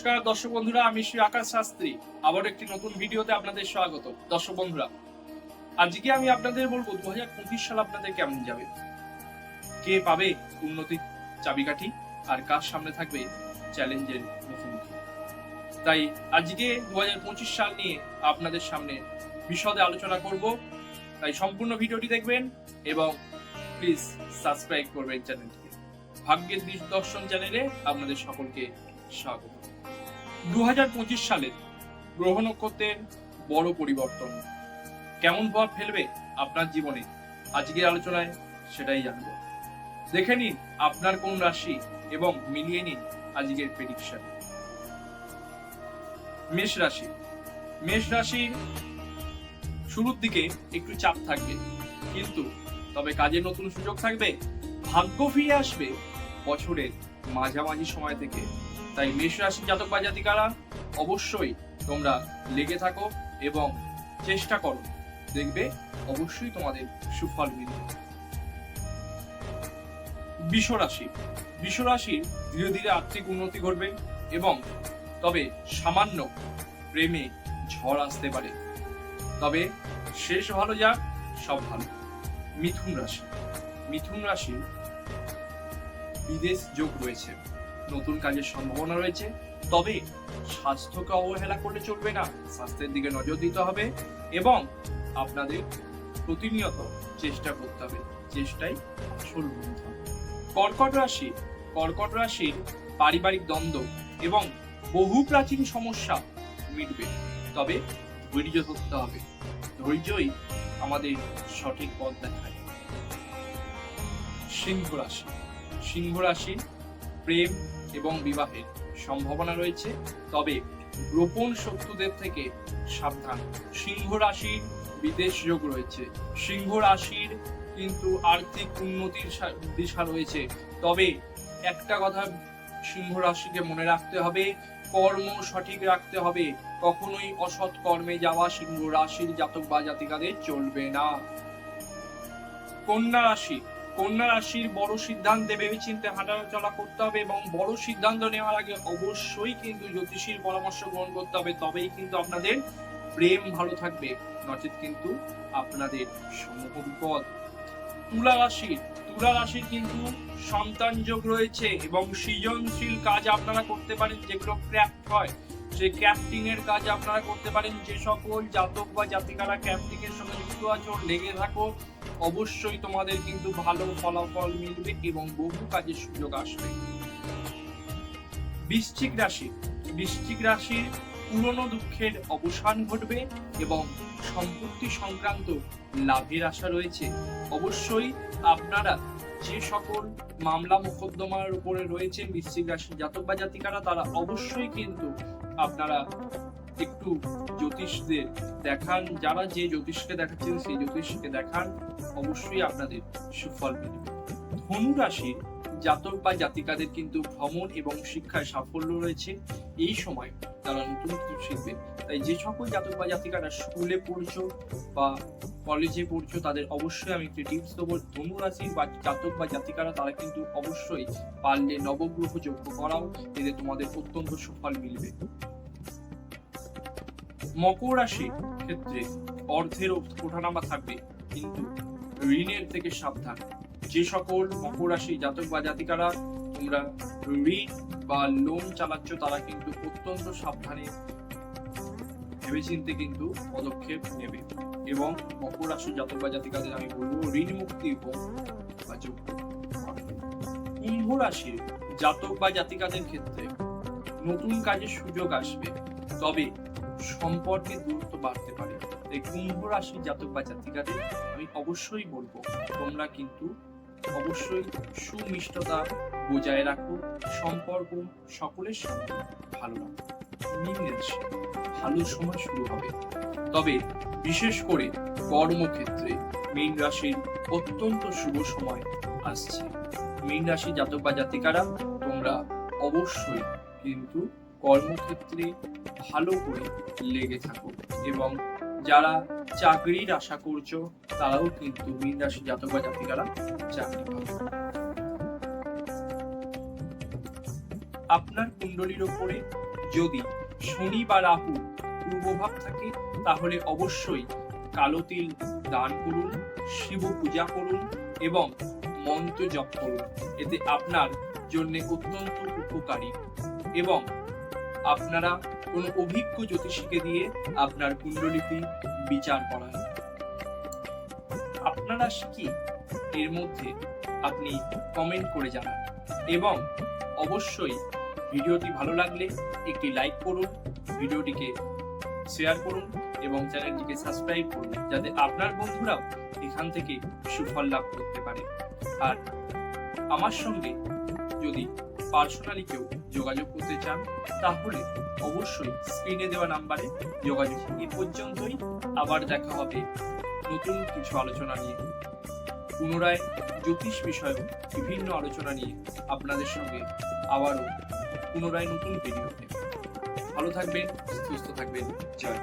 নমস্কার দর্শক বন্ধুরা, আমি শ্রী আকাশ শাস্ত্রী আবার একটি নতুন ভিডিওতে আপনাদের স্বাগত। দর্শক বন্ধুরা, আজকে আমি আপনাদের বলবো 2025 সাল আপনাদের কেমন যাবে, কে পাবে উন্নতির চাবিকাঠি আর কার সামনে থাকবে চ্যালেঞ্জের মুখোমুখি। তাই আজকে 2025 সাল নিয়ে আপনাদের সামনে বিশদে আলোচনা করব। তাই সম্পূর্ণ ভিডিওটি দেখবেন এবং প্লিজ সাবস্ক্রাইব করবেন চ্যানেলটিকে। ভাগ্যের দর্শন চ্যানেলে আপনাদের সকলকে স্বাগত। 2025 সালের গ্রহ নক্ষত্রের বড় পরিবর্তন কেমন প্রভাব ফেলবে আপনার জীবনে, আজকের আলোচনায় সেটাই জানবো। দেখে নিন আপনার কোন রাশি এবং মিলিয়ে নিন আজকের প্রেডিকশন। মেষ রাশি। মেষ রাশির শুরুর দিকে একটু চাপ থাকবে, কিন্তু তবে কাজের নতুন সুযোগ থাকবে, ভাগ্য ফিরে আসবে বছরের মাঝামাঝি সময় থেকে। তাই মেষ রাশি জাতক বা জাতিকারা অবশ্যই তোমরা লেগে থাকো এবং চেষ্টা করো, দেখবে অবশ্যই তোমাদের সুফল মিলবে। বৃষ রাশি। বৃষ রাশির ধীরে ধীরে আর্থিক উন্নতি ঘটবে এবং তবে সামান্য প্রেমে ঝড় আসতে পারে, তবে শেষ ভালো যাক, সব ভালো। মিথুন রাশি। মিথুন রাশির বিদেশ যোগ রয়েছে, নতুন কাজের সম্ভাবনা রয়েছে, তবে স্বাস্থ্যকে অবহেলা করলে চলবে না, স্বাস্থ্যের দিকে নজর দিতে হবে এবং আপনাদের প্রতিনিয়ত চেষ্টা করতে হবে, চেষ্টাই আসল বন্ধু। কর্কট রাশি। কর্কট রাশির পারিবারিক দ্বন্দ্ব এবং বহু প্রাচীন সমস্যা মিটবে, তবে ধৈর্য ধরতে হবে, ধৈর্যই আমাদের সঠিক পথ দেখায়। সিংহ রাশি। সিংহ রাশির প্রেম এবং বিবাহের সম্ভাবনা রয়েছে, তবে গোপন শত্রুদের থেকে সাবধান। সিংহ রাশির বিদেশ যোগ রয়েছে, সিংহ রাশির কিন্তু আর্থিক উন্নতির দিশা রয়েছে, তবে একটা কথা সিংহ রাশিকে মনে রাখতে হবে, কর্ম সঠিক রাখতে হবে, কখনোই অসৎ কর্মে যাওয়া সিংহ রাশির জাতক বা জাতিকাদের চলবে না। কন্যা রাশি। কন্যা রাশির বড় সিদ্ধান্তে ভেবেচিন্তে হাঁটাচলা করতে হবে এবং বড় সিদ্ধান্ত নেওয়ার আগে অবশ্যই কিন্তু জ্যোতিষীর পরামর্শ গ্রহণ করতে হবে, তবেই কিন্তু আপনাদের প্রেম ভালো থাকবে, নচেত কিন্তু আপনাদের সমূহ বিপদ। তুলা রাশি। তুলা রাশির কিন্তু সন্তান যোগ রয়েছে এবং সৃজনশীল কাজ আপনারা করতে পারেন, যেগুলো ক্রাফট হয় সেই ক্রাফটিং এর কাজ আপনারা করতে পারেন। যে সকল জাতক বা জাতিকারা ক্রাফটিং এর সঙ্গে যুক্ত আছো, লেগে থাকো, অবশ্যই তোমাদের কিন্তু ভালো ফলাফল মিলবে এবং বহু কাজের সুযোগ আসবে। বৃশ্চিক রাশি। বৃশ্চিক রাশির পুরনো দুঃখের অবসান ঘটবে এবং সম্পত্তি সংক্রান্ত লাভের আশা রয়েছে। অবশ্যই আপনারা যে সকল মামলা মোকদ্দমার উপরে রয়েছে বৃশ্চিক রাশির জাতক বা জাতিকারা, তারা অবশ্যই কিন্তু আপনারা একটু জ্যোতিষদের দেখান, যারা যে জ্যোতিষকে দেখাচ্ছেন সেই জ্যোতিষকে দেখান, অবশ্যই আপনাদের সুফল মিলবে। ধনু রাশির জাতক বা জাতিকাদের কিন্তু ভ্রমণ এবং শিক্ষায় সাফল্য রয়েছে, এই সময় তারা নতুন কিছু শিখবে। তাই যে সকল জাতক বা জাতিকারা স্কুলে পড়ছো বা কলেজে পড়ছো, তাদের অবশ্যই আমি একটি টিপস দেবো, ধনু রাশির বা জাতক বা জাতিকারা তারা কিন্তু অবশ্যই পারলে নবগ্রহ যোগ্য করাও, এতে তোমাদের অত্যন্ত সুফল মিলবে। মকর রাশির ক্ষেত্রে অর্থের ওঠানামা থাকবে, কিন্তু ঋণের থেকে সাবধান। যে সকল মকর রাশি জাতক বা জাতিকারা তোমরা ঋণ বা লোন চালাচ্ছ, তারা কিন্তু অত্যন্ত সাবধানে ভেবেচিন্তে কিন্তু পদক্ষেপ নেবে এবং মকর রাশি জাতক বা জাতিকাদের আমি বলবো ঋণ মুক্তি হোক বা যোগ্য। কুম্ভ রাশির জাতক বা জাতিকাদের ক্ষেত্রে নতুন কাজের সুযোগ আসবে, তবে সম্পর্কের দূরত্ব বাড়তে পারে। এই কুম্ভ রাশির জাতক বা জাতিকাদের আমি অবশ্যই বলবো তোমরা কিন্তু অবশ্যই সুমিষ্টতা বজায় রাখো, সম্পর্ক সকলের সাথে ভালো রাখো। মীন রাশি। ভালো সময় শুরু হবে, তবে বিশেষ করে কর্মক্ষেত্রে মীন রাশির অত্যন্ত শুভ সময় আসছে। মীন রাশি জাতক বা জাতিকারা তোমরা অবশ্যই কিন্তু কর্মক্ষেত্রে ভালো করে লেগে থাকো এবং যারা চাকরির আশা করছো তারাও কিন্তু মীন রাশি জাতক বা জাতিকারা চাকরি পাবে। আপনার কুণ্ডলীর উপরে যদি শনি বা রাহু পূর্বভাব থাকে তাহলে অবশ্যই কালো তিল দান করুন, শিব পূজা করুন এবং মন্ত্র জপ করুন। এতে আপনার জন্য অত্যন্ত উপকারী। এবং আপনারা কোনো অভিজ্ঞ জ্যোতিষীকে দিয়ে আপনার কুণ্ডলিটি বিচার করান। আপনারা কি এর মধ্যে আপনি কমেন্ট করে জানান এবং অবশ্যই ভিডিওটি ভালো লাগলে একটি লাইক করুন, ভিডিওটিকে শেয়ার করুন এবং চ্যানেলটিকে সাবস্ক্রাইব করুন, যাতে আপনার বন্ধুরাও এখান থেকে সুফল লাভ করতে পারে। আর আমার সঙ্গে যদি পার্সোনালি কেউ যোগাযোগ করতে চান তাহলে অবশ্যই স্ক্রিনে দেওয়া নাম্বারে যোগাযোগ করুন। এই পর্যন্তই, আবার দেখা হবে নতুন কিছু আলোচনা নিয়ে। পুনরায় জ্যোতিষ বিষয়ক বিভিন্ন আলোচনা নিয়ে আপনাদের সঙ্গে আবারও পুনরায় নতুন ভিডিওতে। ভালো থাকবেন, সুস্থ থাকবেন। জয়।